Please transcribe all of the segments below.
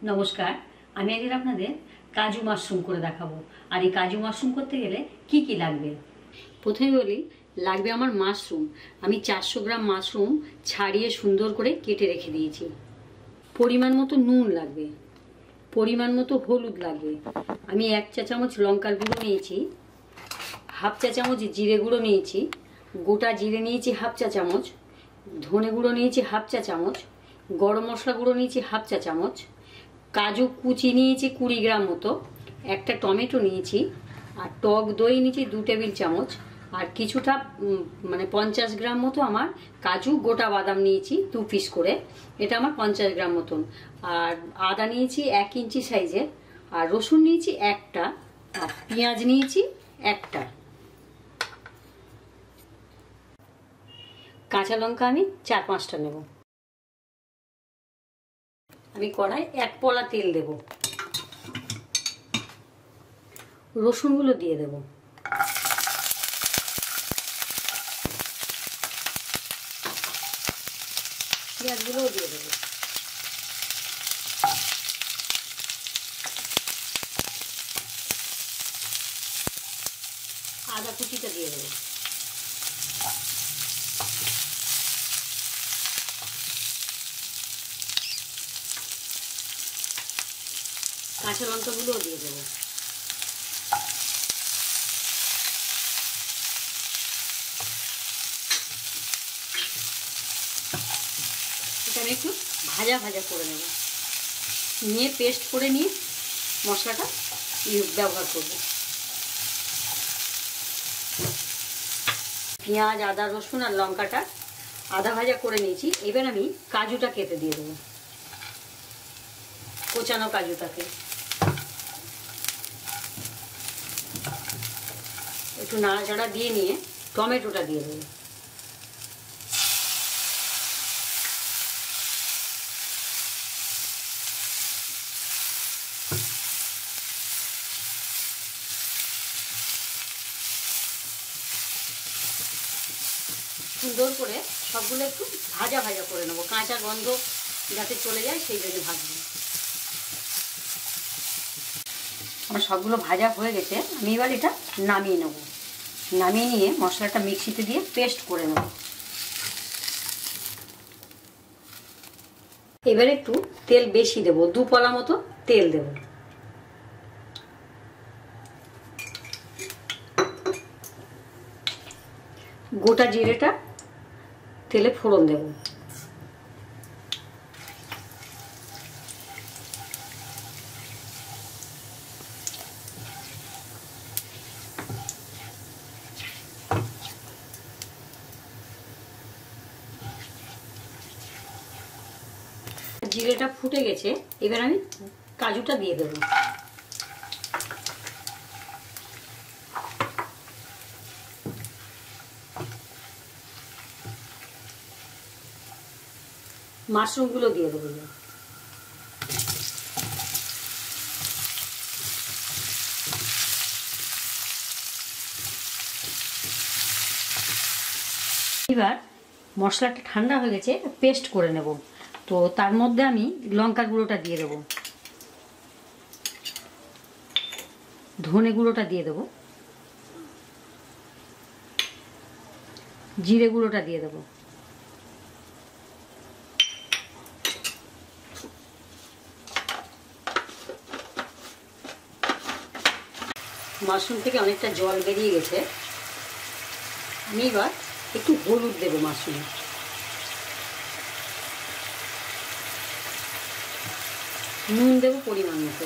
নমস্কার, আমি আজকে আপনাদের কাজু মাশরুম করে দেখাবো। আর এই কাজু মাশরুম করতে গেলে কি কি লাগবে প্রথমে বলি। লাগবে আমার মাশরুম। আমি 400 গ্রাম মাশরুম ছাড়িয়ে সুন্দর করে কেটে রেখে দিয়েছি। পরিমাণ মতো নুন লাগবে, পরিমাণ মতো হলুদ লাগবে। আমি 1 চা চামচ লঙ্কার গুঁড়ো নিয়েছি, হাফ চা চামচ জিরে গুঁড়ো নিয়েছি, গোটা জিরে নিয়েছি হাফ চা চামচ, ধনে গুঁড়ো নিয়েছি হাফ চা চামচ, গরম মশলা গুঁড়ো নিয়েছি হাফ চা চামচ, কাজু কুচি নিয়েছি 20 গ্রাম মতো, একটা টমেটো নিয়েছি, আর টক দই নিয়েছি 2 টেবিল চামচ, আর কিছুটা 50 গ্রাম মতো আমার কাজু গোটা বাদাম নিয়েছি 2 পিস করে, এটা আমার 50 গ্রাম মতন। আর আদা নিয়েছি 1 ইঞ্চি সাইজের, আর রসুন নিয়েছি একটা, আর পেঁয়াজ নিয়েছি একটা, কাঁচা লঙ্কা আমি 4-5টা নেব। আমি কড়াই 1 পলা তেল দেব, রসুনগুলো দিয়ে দেব, পেঁয়াজগুলোও দিয়ে দেব, আদা কুচিটা দিয়ে দেব, কাঁচা লঙ্কাগুলোও দিয়ে দেবো। এটা আমি একটু ভাজা ভাজা করে নেব, নিয়ে পেস্ট করে নিয়ে মশলাটা ব্যবহার করব। পেঁয়াজ, আদা, রসুন আর লঙ্কাটা আদা ভাজা করে নিয়েছি। এবার আমি কাজুটা কেটে দিয়ে দেবো, কোচানো কাজুটাকে একটু নাড়াচাড়া দিয়ে নিয়ে টমেটোটা দিয়ে দেবো। সুন্দর করে সবগুলো একটু ভাজা ভাজা করে নেবো, কাঁচা গন্ধ যাতে চলে যায় সেই জন্য ভাজবো। আমার সবগুলো ভাজা হয়ে গেছে, আমি এবার এটা নামিয়ে নেব। নামিয়ে নিয়ে মশলাটা মিক্সিতে দিয়ে পেস্ট করে নেব। এবার একটু তেল বেশি দেব, 2 পলা মতো তেল দেব। গোটা জিরেটা তেলে ফোড়ন দেব, জিরেটা ফুটে গেছে। এবার আমি কাজুটা দিয়ে দেব, মাশরুমগুলো দিয়ে দেবো। এবার মশলাটা ঠান্ডা হয়ে গেছে, পেস্ট করে নেব। তো তার মধ্যে আমি লঙ্কার গুঁড়োটা দিয়ে দেবো, ধনে গুঁড়োটা দিয়ে দেবো, জিরে গুঁড়োটা দিয়ে দেবো, মাশরুম থেকে অনেকটা জল বেরিয়ে গেছে। আমি এবার একটু হলুদ দেবো মাশরুমে, নুন দেবো পরিমাণ মতো,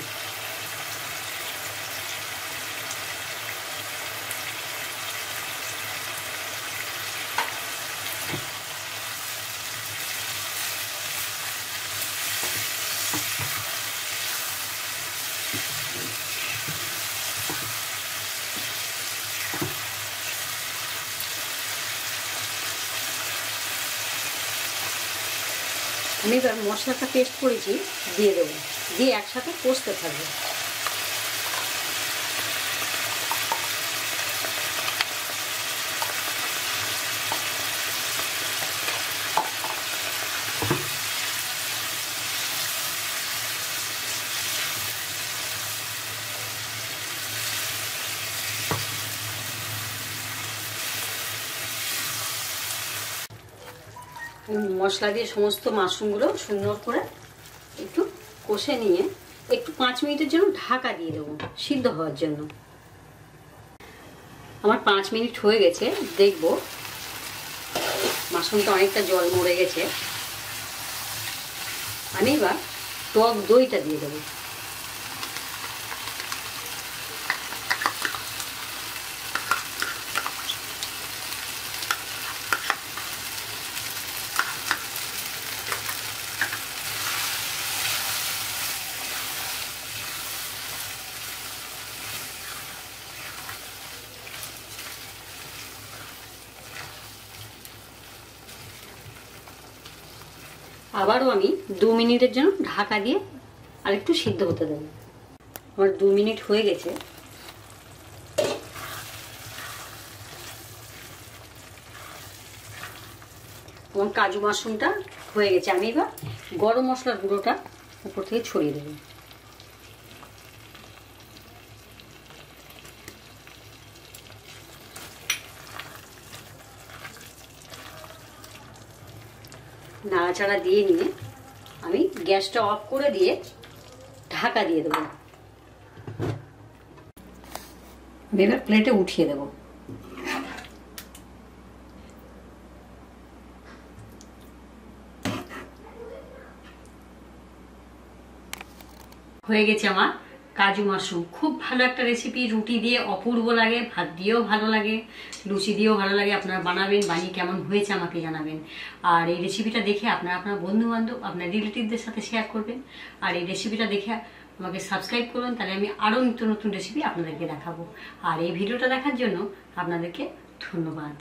আমি এবার মশলাটা পেস্ট করেছি দিয়ে দেবো, দিয়ে একসাথে কষতে থাকবে। মশলা দিয়ে সমস্ত মাশরুমগুলো সুন্দর করে একটু কষে নিয়ে একটু 5 মিনিটের জন্য ঢাকা দিয়ে দেবো সিদ্ধ হওয়ার জন্য। আমার 5 মিনিট হয়ে গেছে, দেখবো মাশরুমটা অনেকটা জল মরে গেছে। আমি এবার টক দইটা দিয়ে দেবো। আবারও আমি 2 মিনিটের জন্য ঢাকা দিয়ে আরেকটু সিদ্ধ হতে দেবো। আমার 2 মিনিট হয়ে গেছে। এবং কাজু মাশরুমটা হয়ে গেছে। আমি এবার গরম মশলার গুঁড়োটা উপর থেকে ছড়িয়ে দেবো। নাড়াচাড়া দিয়ে নিয়ে আমি গ্যাসটা অফ করে দিয়ে ঢাকা দিয়ে দেবো। এবার প্লেটে উঠিয়ে দেবো। হয়ে গেছে আমার কাজু মাশরুম। খুব ভালো একটা রেসিপি, রুটি দিয়ে অপূর্ব লাগে, ভাত দিয়েও ভালো লাগে, লুচি দিয়েও ভালো লাগে। আপনারা বানাবেন, বানিয়ে কেমন হয়েছে আমাকে জানাবেন। আর এই রেসিপিটা দেখে আপনারা আপনার বন্ধু বান্ধব, আপনার রিলেটিভদের সাথে শেয়ার করবেন। আর এই রেসিপিটা দেখে আমাকে সাবস্ক্রাইব করুন, তাহলে আমি আরও নিত্য নতুন রেসিপি আপনাদেরকে দেখাবো। আর এই ভিডিওটা দেখার জন্য আপনাদেরকে ধন্যবাদ।